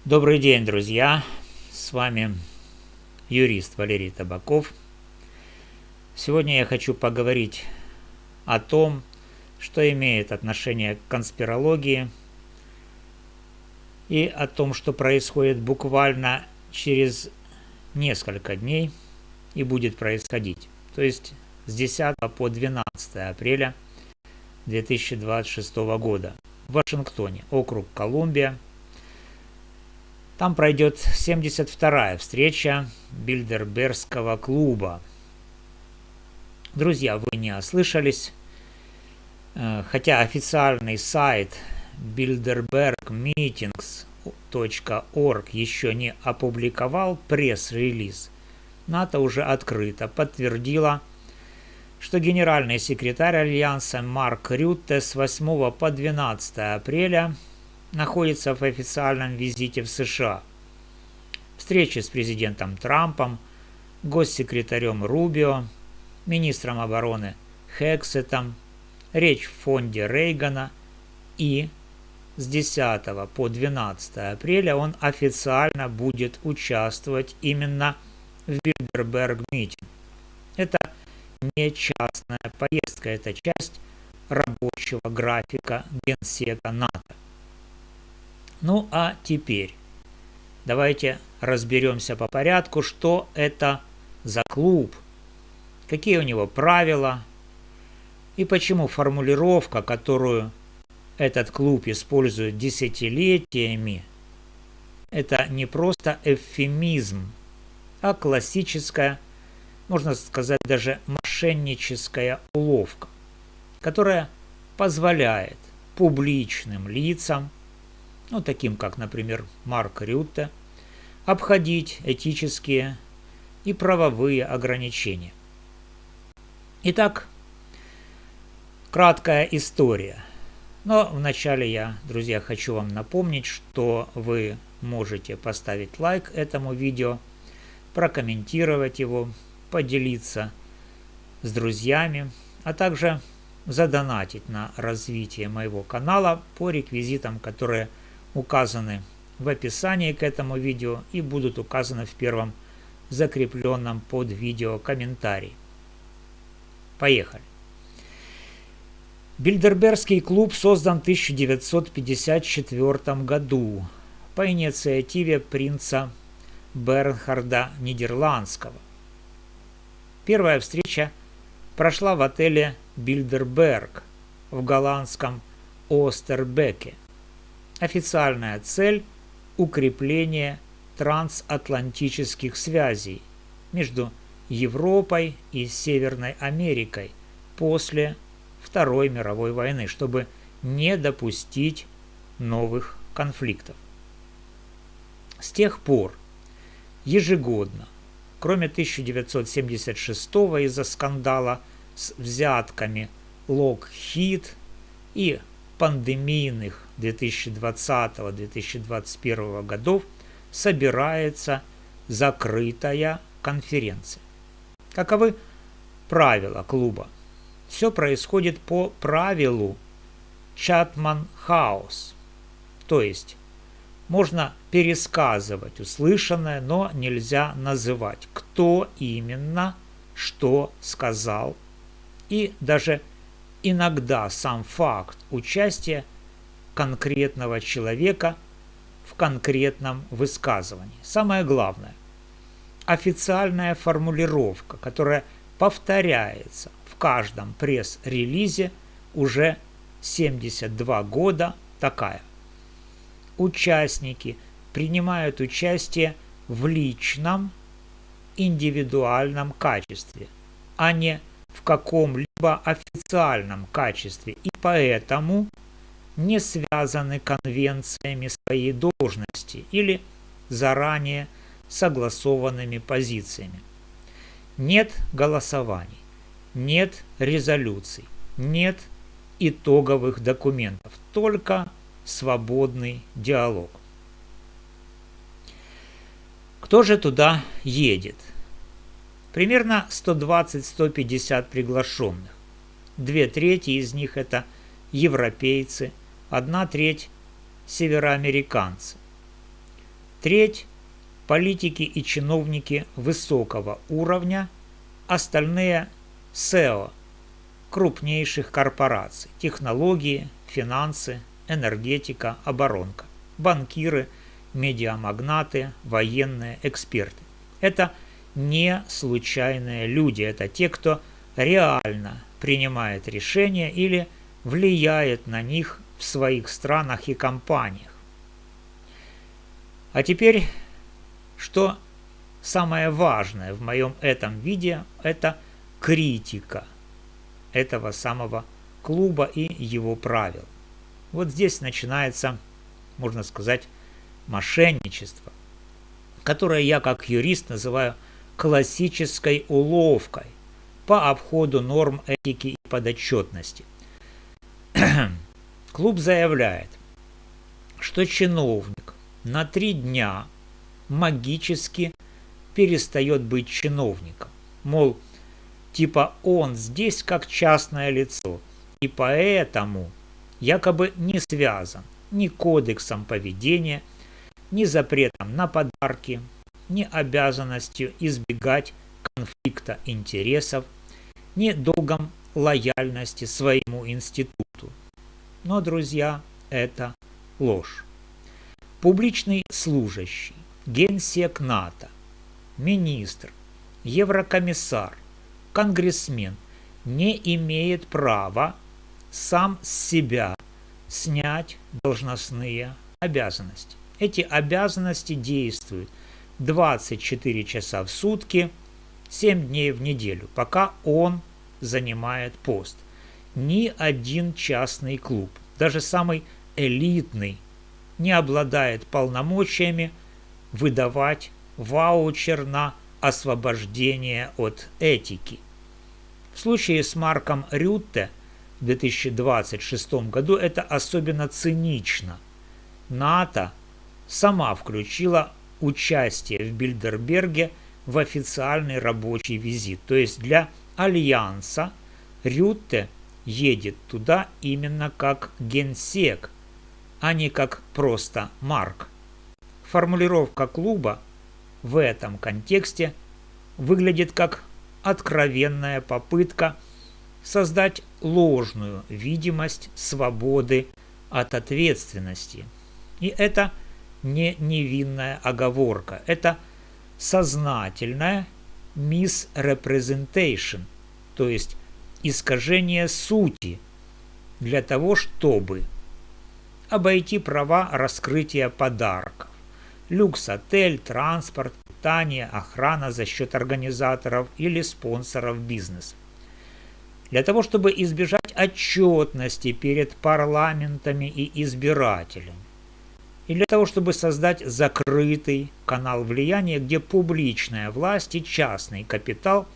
Добрый день, друзья! С вами юрист Валерий Табаков. Сегодня я хочу поговорить о том, что имеет отношение к конспирологии и о том, что происходит буквально через несколько дней и будет происходить. То есть с 10 по 12 апреля 2026 года в Вашингтоне, округ Колумбия. Там пройдет 72-я встреча Бильдербергского клуба. Друзья, вы не ослышались, хотя официальный сайт bilderbergmeetings.org еще не опубликовал пресс-релиз, НАТО уже открыто подтвердила, что генеральный секретарь Альянса Марк Рютте с 8 по 12 апреля находится в официальном визите в США. Встречи с президентом Трампом, госсекретарем Рубио, министром обороны Хексетом, речь в фонде Рейгана, и с 10 по 12 апреля он официально будет участвовать именно в Бильдерберг-митинг. Это не частная поездка, это часть рабочего графика Генсека НАТО. Ну а теперь давайте разберемся по порядку, что это за клуб, какие у него правила и почему формулировка, которую этот клуб использует десятилетиями, это не просто эвфемизм, а классическая, можно сказать, даже мошенническая уловка, которая позволяет публичным лицам, таким как, например, Марк Рютте, обходить этические и правовые ограничения. Итак, краткая история. Но вначале я, друзья, хочу вам напомнить, что вы можете поставить лайк этому видео, прокомментировать его, поделиться с друзьями, а также задонатить на развитие моего канала по реквизитам, которые указаны в описании к этому видео и будут указаны в первом закрепленном под видео комментарии. Поехали! Бильдербергский клуб создан в 1954 году по инициативе принца Бернхарда Нидерландского. Первая встреча прошла в отеле Бильдерберг в голландском Остербеке. Официальная цель – укрепление трансатлантических связей между Европой и Северной Америкой после Второй мировой войны, чтобы не допустить новых конфликтов. С тех пор ежегодно, кроме 1976 из-за скандала с взятками Lockheed и пандемийных 2020-2021 годов, собирается закрытая конференция. Каковы правила клуба? Все происходит по правилу Чатман-Хаус, то есть можно пересказывать услышанное, но нельзя называть, кто именно что сказал, и даже иногда сам факт участия конкретного человека в конкретном высказывании. Самое главное – официальная формулировка, которая повторяется в каждом пресс-релизе уже 72 года, такая. Участники принимают участие в личном, индивидуальном качестве, а не в каком-либо официальном качестве, и поэтому не связаны конвенциями своей должности или заранее согласованными позициями. Нет голосований, нет резолюций, нет итоговых документов, только свободный диалог. Кто же туда едет? Примерно 120-150 приглашенных. 2/3 из них это европейцы, 1/3 североамериканцы. треть – политики и чиновники высокого уровня, остальные – SEO крупнейших корпораций, технологии, финансы, энергетика, оборонка, банкиры, медиамагнаты, военные, эксперты. Это не случайные люди, это те, кто реально принимает решения или влияет на них в своих странах и компаниях. А теперь, что самое важное в моем этом видео, это критика этого самого клуба и его правил. Вот здесь начинается, можно сказать, мошенничество, которое я как юрист называю классической уловкой по обходу норм этики и подотчетности. Клуб заявляет, что чиновник на 3 дня магически перестает быть чиновником. Мол, типа он здесь как частное лицо, и поэтому якобы не связан ни кодексом поведения, ни запретом на подарки, ни обязанностью избегать конфликта интересов, ни долгом лояльности своему институту. Но, друзья, это ложь. Публичный служащий, генсек НАТО, министр, еврокомиссар, конгрессмен не имеет права сам с себя снять должностные обязанности. Эти обязанности действуют 24 часа в сутки, 7 дней в неделю, пока он занимает пост. Ни один частный клуб, даже самый элитный, не обладает полномочиями выдавать ваучер на освобождение от этики. В случае с Марком Рютте в 2026 году это особенно цинично. НАТО сама включила участие в Бильдерберге в официальный рабочий визит. То есть для Альянса Рютте едет туда именно как генсек, а не как просто Марк. Формулировка клуба в этом контексте выглядит как откровенная попытка создать ложную видимость свободы от ответственности. И это не невинная оговорка, это сознательная misrepresentation, то есть искажение сути для того, чтобы обойти права раскрытия подарков. Люкс-отель, транспорт, питание, охрана за счет организаторов или спонсоров бизнеса. Для того, чтобы избежать отчетности перед парламентами и избирателями. И для того, чтобы создать закрытый канал влияния, где публичная власть и частный капитал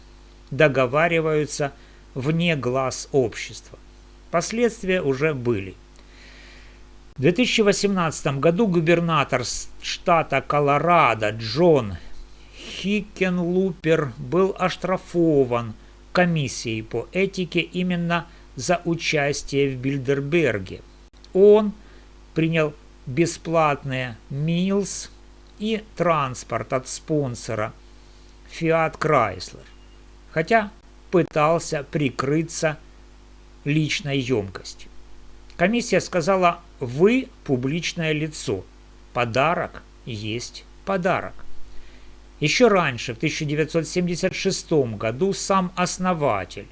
договариваются вне глаз общества. Последствия уже были. В 2018 году губернатор штата Колорадо Джон Хиккенлупер был оштрафован комиссией по этике именно за участие в Бильдерберге. Он принял бесплатные милс и транспорт от спонсора Fiat Chrysler, хотя пытался прикрыться личной емкостью. Комиссия сказала: вы публичное лицо, подарок есть подарок. Еще раньше, в 1976 году, сам основатель,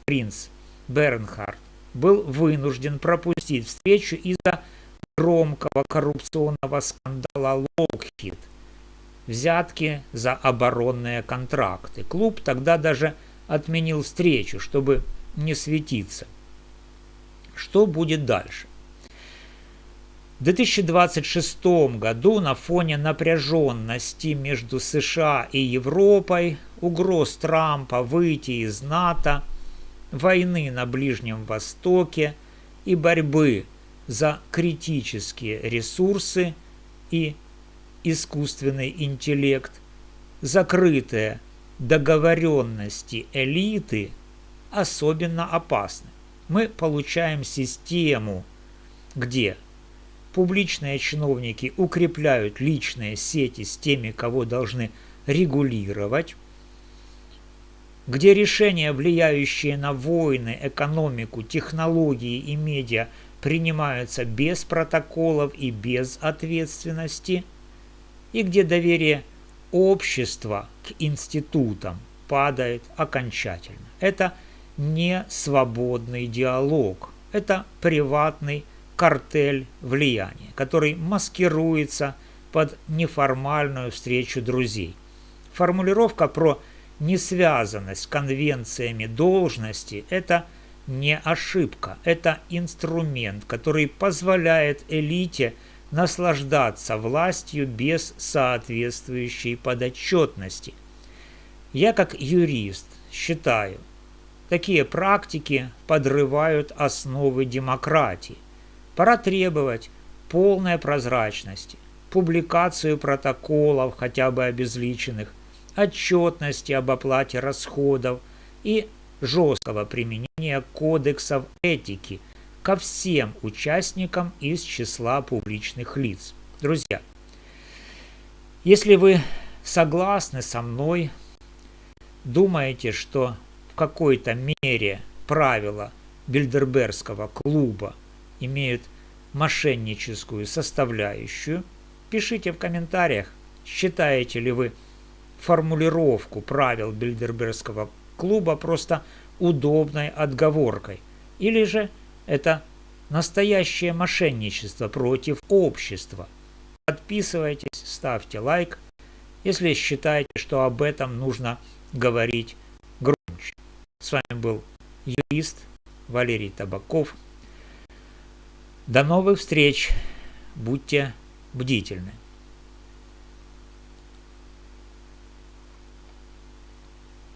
принц Бернхард, был вынужден пропустить встречу из-за громкого коррупционного скандала Lockheed, взятки за оборонные контракты. Клуб тогда даже отменил встречу, чтобы не светиться. Что будет дальше? В 2026 году на фоне напряженности между США и Европой, угроз Трампа выйти из НАТО, войны на Ближнем Востоке и борьбы за критические ресурсы и искусственный интеллект, закрытые договоренности элиты особенно опасны. Мы получаем систему, где публичные чиновники укрепляют личные сети с теми, кого должны регулировать, где решения, влияющие на войны, экономику, технологии и медиа, принимаются без протоколов и без ответственности, и где доверие общества к институтам падает окончательно. Это не свободный диалог, это приватный картель влияния, который маскируется под неформальную встречу друзей. Формулировка про несвязанность с конвенциями должности – это не ошибка, это инструмент, который позволяет элите наслаждаться властью без соответствующей подотчетности. Я как юрист считаю, такие практики подрывают основы демократии. Пора требовать полной прозрачности, публикацию протоколов, хотя бы обезличенных, отчетности об оплате расходов и жесткого применения кодексов этики ко всем участникам из числа публичных лиц. Друзья, если вы согласны со мной, думаете, что в какой-то мере правила Бильдербергского клуба имеют мошенническую составляющую, пишите в комментариях, считаете ли вы формулировку правил Бильдербергского клуба просто удобной отговоркой, или же это настоящее мошенничество против общества. Подписывайтесь, ставьте лайк, если считаете, что об этом нужно говорить громче. С вами был юрист Валерий Табаков. До новых встреч. Будьте бдительны.